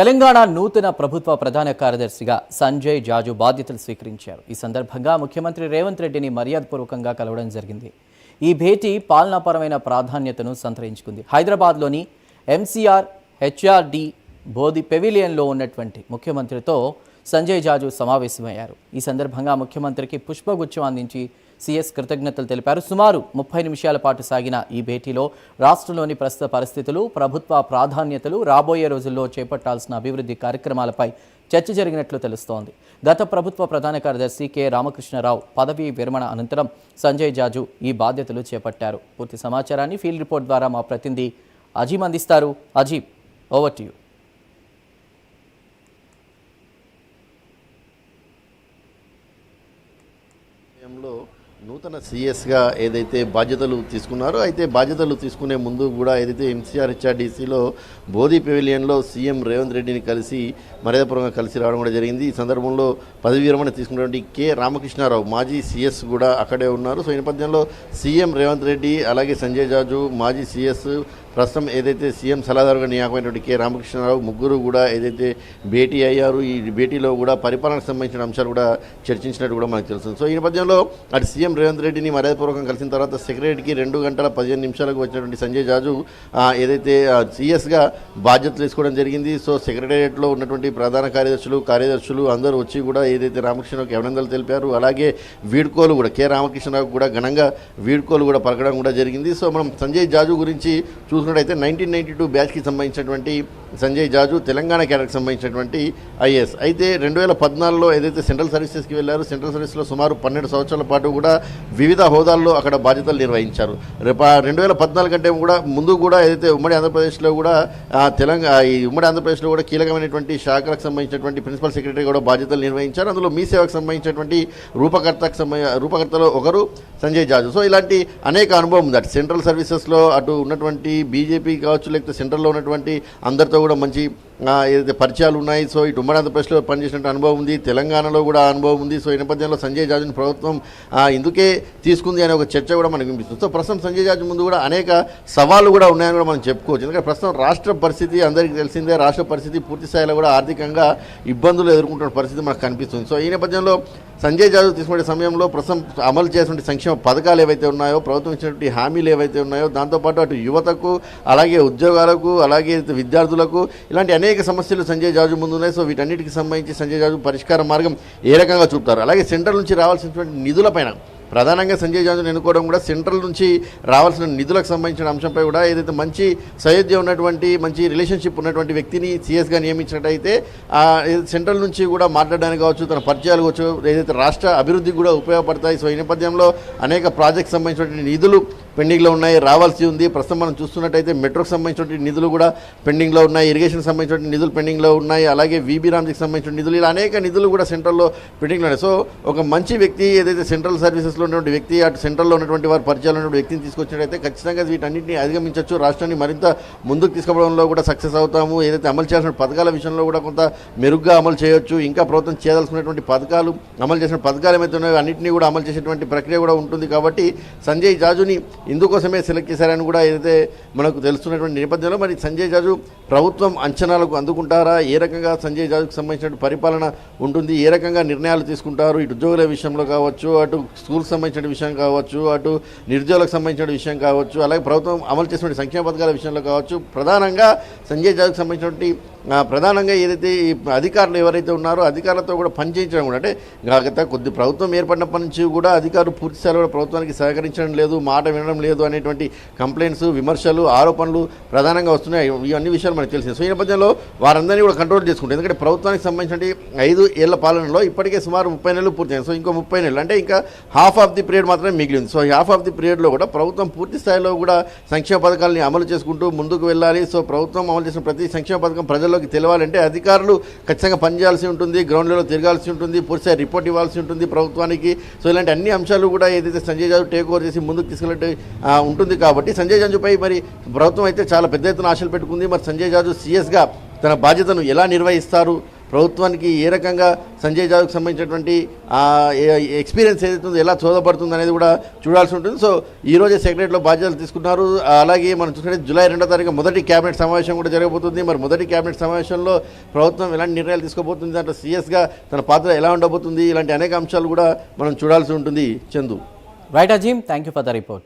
తెలంగాణ నూతన ప్రభుత్వ ప్రధాన కార్యదర్శిగా సంజయ్ జాజు బాధ్యతలు స్వీకరించారు. ఈ సందర్భంగా ముఖ్యమంత్రి రేవంత్ రెడ్డిని మర్యాదపూర్వకంగా కలవడం జరిగింది. ఈ భేటీ పాలనాపరమైన ప్రాధాన్యతను సంతరించుకుంది. హైదరాబాద్లోని ఎంసీఆర్ హెచ్ఆర్డి బోధి పెవిలియన్లో ఉన్నటువంటి ముఖ్యమంత్రితో సంజయ్ జాజు సమావేశమయ్యారు. ఈ సందర్భంగా ముఖ్యమంత్రికి పుష్పగుచ్చం అందించి సీఎస్ కృతజ్ఞతలు తెలిపారు. సుమారు 30 నిమిషాల పాటు సాగిన ఈ భేటీలో రాష్ట్రంలోని ప్రస్తుత పరిస్థితులు, ప్రభుత్వ ప్రాధాన్యతలు, రాబోయే రోజుల్లో చేపట్టాల్సిన అభివృద్ధి కార్యక్రమాలపై చర్చ జరిగినట్లు తెలుస్తోంది. గత ప్రభుత్వ ప్రధాన కార్యదర్శి కె రామకృష్ణరావు పదవీ విరమణ అనంతరం సంజయ్ జాజు ఈ బాధ్యతలు చేపట్టారు. పూర్తి సమాచారాన్ని ఫీల్డ్ రిపోర్ట్ ద్వారా మా ప్రతినిధి అజీమ్ అందిస్తారు. Azeem, over to you. నూతన సీఎస్గా ఏదైతే బాధ్యతలు తీసుకున్నారో, అయితే బాధ్యతలు తీసుకునే ముందు కూడా ఏదైతే ఎంసీఆర్ హెచ్ఆర్డీసీలో బోధి పెవిలియన్లో సీఎం రేవంత్ రెడ్డిని కలిసి మర్యాదపూర్వకంగా కలిసి రావడం కూడా జరిగింది. ఈ సందర్భంలో పదవి విరమణ తీసుకున్నటువంటి కె రామకృష్ణారావు మాజీ సీఎస్ కూడా అక్కడే ఉన్నారు. సో ఈ నేపథ్యంలో సీఎం రేవంత్ రెడ్డి అలాగే సంజయ్ జాజు మాజీ సీఎస్ ప్రస్తుతం ఏదైతే సీఎం సలహాదారుగా నియామకమైనటువంటి కె రామకృష్ణరావు ముగ్గురు కూడా ఏదైతే భేటీ అయ్యారు. ఈ భేటీలో కూడా పరిపాలనకు సంబంధించిన అంశాలు కూడా చర్చించినట్టు కూడా మనకు తెలుస్తుంది. సో ఈ నేపథ్యంలో అటు సీఎం రేవంత్ రెడ్డిని మర్యాదపూర్వకంగా కలిసిన తర్వాత సెక్రటరీకి 2 గంటల 15 నిమిషాలకు వచ్చినటువంటి సంజయ్ జాజు ఏదైతే సీఎస్గా బాధ్యతలు తీసుకోవడం జరిగింది. సో సెక్రటేరియట్లో ఉన్నటువంటి ప్రధాన కార్యదర్శులు అందరూ వచ్చి కూడా ఏదైతే రామకృష్ణరావుకి అభినందనలు తెలిపారు. అలాగే వీడ్కోలు కూడా కె రామకృష్ణరావు కూడా ఘనంగా వీడ్కోలు కూడా పలకడం కూడా జరిగింది. సో మనం సంజయ్ జాజు గురించి చూసుకున్నట్టయితే 1992 బ్యాచ్కి సంబంధించినటువంటి సంజయ్ జాజు తెలంగాణ క్యాడర్కి సంబంధించినటువంటి ఐఏఎస్. అయితే 2014లో ఏదైతే సెంట్రల్ సర్వీసెస్కి వెళ్ళారు, సెంట్రల్ సర్వీస్లో సుమారు 12 సంవత్సరాల పాటు కూడా వివిధ హోదాల్లో అక్కడ బాధ్యతలు నిర్వహించారు. 2014 కంటే కూడా ముందు కూడా ఏదైతే ఉమ్మడి ఆంధ్రప్రదేశ్లో కూడా ఈ ఉమ్మడి ఆంధ్రప్రదేశ్లో కూడా కీలకమైనటువంటి శాఖలకు సంబంధించినటువంటి ప్రిన్సిపల్ సెక్రటరీ కూడా బాధ్యతలు నిర్వహించారు. అందులో మీ సేవకు సంబంధించినటువంటి రూపకర్తలో ఒకరు సంజయ్ జాజు. సో ఇలాంటి అనేక అనుభవం ఉంది. అటు సెంట్రల్ సర్వీసెస్లో అటు ఉన్నటువంటి బీజేపీ కావచ్చు, లేకపోతే సెంట్రల్లో ఉన్నటువంటి అందరితో కూడా మంచి ఏదైతే పరిచయాలు ఉన్నాయి. సో ఇటు ఉమ్మడి ఆంధ్రప్రదేశ్లో పనిచేసినట్టు అనుభవం ఉంది, తెలంగాణలో కూడా అనుభవం ఉంది. సో ఈ నేపథ్యంలో సంజయ్ జాజుని ప్రభుత్వం ఇందుకే తీసుకుంది అనే ఒక చర్చ కూడా మనకు వినిపిస్తుంది. సో ప్రస్తుతం సంజయ్ జాజు ముందు కూడా అనేక సవాళ్లు కూడా ఉన్నాయని కూడా మనం చెప్పుకోవచ్చు. ఎందుకంటే ప్రస్తుతం రాష్ట్ర పరిస్థితి అందరికీ తెలిసిందే. రాష్ట్ర పరిస్థితి పూర్తి స్థాయిలో కూడా ఆర్థికంగా ఇబ్బందులు ఎదుర్కొంటున్న పరిస్థితి మనకు కనిపిస్తుంది. సో ఈ నేపథ్యంలో సంజయ్ జాజు తీసుకునే సమయంలో ప్రస్తుతం అమలు చేసినటువంటి సంక్షేమ పథకాలు ఏవైతే ఉన్నాయో, ప్రభుత్వం ఇచ్చినటువంటి హామీలు ఏవైతే ఉన్నాయో, దాంతోపాటు అటు యువతకు అలాగే ఉద్యోగాలకు అలాగే విద్యార్థులకు ఇలాంటి అనేక సమస్యలు సంజయ్ జాజు ముందు ఉన్నాయి. సో వీటన్నిటికి సంబంధించి సంజయ్ జాజు పరిష్కార మార్గం ఏ రకంగా చూపుతారు, అలాగే సెంట్రల్ నుంచి రావాల్సినటువంటి నిధులపైన ప్రధానంగా సంజయ్ జాజును ఎన్నుకోవడం కూడా సెంట్రల్ నుంచి రావాల్సిన నిధులకు సంబంధించిన అంశంపై కూడా ఏదైతే మంచి సయోధ్య ఉన్నటువంటి మంచి రిలేషన్షిప్ ఉన్నటువంటి వ్యక్తిని సీఎస్గా నియమించినట్టయితే సెంట్రల్ నుంచి కూడా మాట్లాడడానికి కావచ్చు, తన పరిచయాలు కావచ్చు, ఏదైతే రాష్ట్ర అభివృద్ధికి కూడా ఉపయోగపడతాయి. సో ఈ నేపథ్యంలో అనేక ప్రాజెక్ట్స్ సంబంధించినటువంటి నిధులు పెండింగ్లో ఉన్నాయి, రావాల్సి ఉంది. ప్రస్తుతం మనం చూస్తున్నట్టయితే మెట్రోకి సంబంధించినటువంటి నిధులు కూడా పెండింగ్లో ఉన్నాయి, ఇరిగేషన్కి సంబంధించిన నిధులు పెండింగ్లో ఉన్నాయి, అలాగే వీబీ రామ్జీకి సంబంధించిన నిధులు, ఇలా అనేక నిధులు కూడా సెంట్రల్లో పెండింగ్లో ఉన్నాయి. సో ఒక మంచి వ్యక్తి ఏదైతే సెంట్రల్ సర్వీసెస్లో ఉన్నటువంటి వ్యక్తి, అటు సెంట్రల్లో ఉన్నటువంటి వారి పరిచయాలు ఉన్నటువంటి వ్యక్తిని తీసుకొచ్చినట్టయితే ఖచ్చితంగా వీటన్నింటినీ అధిగమించవచ్చు, రాష్ట్రాన్ని మరింత ముందుకు తీసుకుపోవడంలో కూడా సక్సెస్ అవుతాము. ఏదైతే అమలు చేయాల్సిన పథకాల విషయంలో కూడా కొంత మెరుగ్గా అమలు చేయొచ్చు. ఇంకా ప్రభుత్వం చేయాల్సినటువంటి పథకాలు, అమలు చేసిన పథకాలు ఏమైతే ఉన్నాయో అన్నింటినీ కూడా అమలు చేసేటువంటి ప్రక్రియ కూడా ఉంటుంది. కాబట్టి సంజయ్ జాజుని ఇందుకోసమే సెలెక్ట్ చేశారని కూడా ఏదైతే మనకు తెలుస్తున్నటువంటి నేపథ్యంలో మరి సంజయ్ జాజు ప్రభుత్వం అంచనాలకు అందుకుంటారా, ఏ రకంగా సంజయ్ జాజుకు సంబంధించిన పరిపాలన ఉంటుంది, ఏ రకంగా నిర్ణయాలు తీసుకుంటారు, ఇటు ఉద్యోగుల విషయంలో కావచ్చు, అటు స్కూల్కి సంబంధించిన విషయం కావచ్చు, అటు నిరుద్యోగులకు సంబంధించిన విషయం కావచ్చు, అలాగే ప్రభుత్వం అమలు చేసిన సంక్షేమ పథకాల విషయంలో కావచ్చు, ప్రధానంగా సంజయ్ జాజుకు సంబంధించినటువంటి ప్రధానంగా ఏదైతే ఈ అధికారులు ఎవరైతే ఉన్నారో అధికారులతో కూడా పనిచేయించడం కూడా, అంటే గత కొద్ది ప్రభుత్వం ఏర్పడినప్పటి నుంచి కూడా అధికారులు పూర్తి స్థాయిలో కూడా ప్రభుత్వానికి సహకరించడం లేదు, మాట వినడం లేదు అనేటువంటి కంప్లైంట్స్, విమర్శలు, ఆరోపణలు ప్రధానంగా వస్తున్నాయి. ఇవన్నీ విషయాలు మనకు తెలిసింది. సో ఈ నేపథ్యంలో వారందరినీ కూడా కంట్రోల్ చేసుకుంటారు. ఎందుకంటే ప్రభుత్వానికి సంబంధించిన 5 ఏళ్ల పాలనలో ఇప్పటికే సుమారు 30 నెలలు పూర్తయింది. సో ఇంకో 30 నెలలు అంటే ఇంకా హాఫ్ ఆఫ్ ది పీరియడ్ మాత్రమే మిగిలింది. సో ఈ హాఫ్ ఆఫ్ ది పీరియడ్లో కూడా ప్రభుత్వం పూర్తి స్థాయిలో కూడా సంక్షేమ పథకాలని అమలు చేసుకుంటూ ముందుకు వెళ్ళాలి. సో ప్రభుత్వం అమలు చేసిన ప్రతి సంక్షేమ పథకం ప్రజల్లోకి తెలవాలంటే అధికారులు ఖచ్చితంగా పనిచేయాల్సి ఉంటుంది, గ్రౌండ్ లెవెల్లో తిరగాల్సి ఉంటుంది, పూర్తి స్థాయి రిపోర్ట్ ఇవ్వాల్సి ఉంటుంది ప్రభుత్వానికి. సో ఇలాంటి అన్ని అంశాలు కూడా ఏదైతే సంజయ్ జాజు టేక్ ఓవర్ చేసి ముందుకు తీసుకెళ్ళట్టు ఉంటుంది. కాబట్టి సంజయ్ జాజుపై మరి ప్రభుత్వం అయితే చాలా పెద్ద ఎత్తున ఆశలు పెట్టుకుంది. మరి సంజయ్ జాజు సీఎస్గా తన బాధ్యతను ఎలా నిర్వహిస్తారు, ప్రభుత్వానికి ఏ రకంగా సంజయ్ జాజుకు సంబంధించినటువంటి ఎక్స్పీరియన్స్ ఏదైతే ఉందో ఎలా చోదపడుతుంది అనేది కూడా చూడాల్సి ఉంటుంది. సో ఈ రోజే సెక్రటరీలో బాధ్యతలు తీసుకున్నారు. అలాగే మనం చూసుకుంటే జూలై 2వ తారీఖు మొదటి కేబినెట్ సమావేశం కూడా జరగబోతుంది. మరి మొదటి కేబినెట్ సమావేశంలో ప్రభుత్వం ఎలాంటి నిర్ణయాలు తీసుకోబోతుంది, దాంట్లో సీఎస్గా తన పాత్ర ఎలా ఉండబోతుంది, ఇలాంటి అనేక అంశాలు కూడా మనం చూడాల్సి ఉంటుంది. Chandu. Right Azeem, thank you for the report.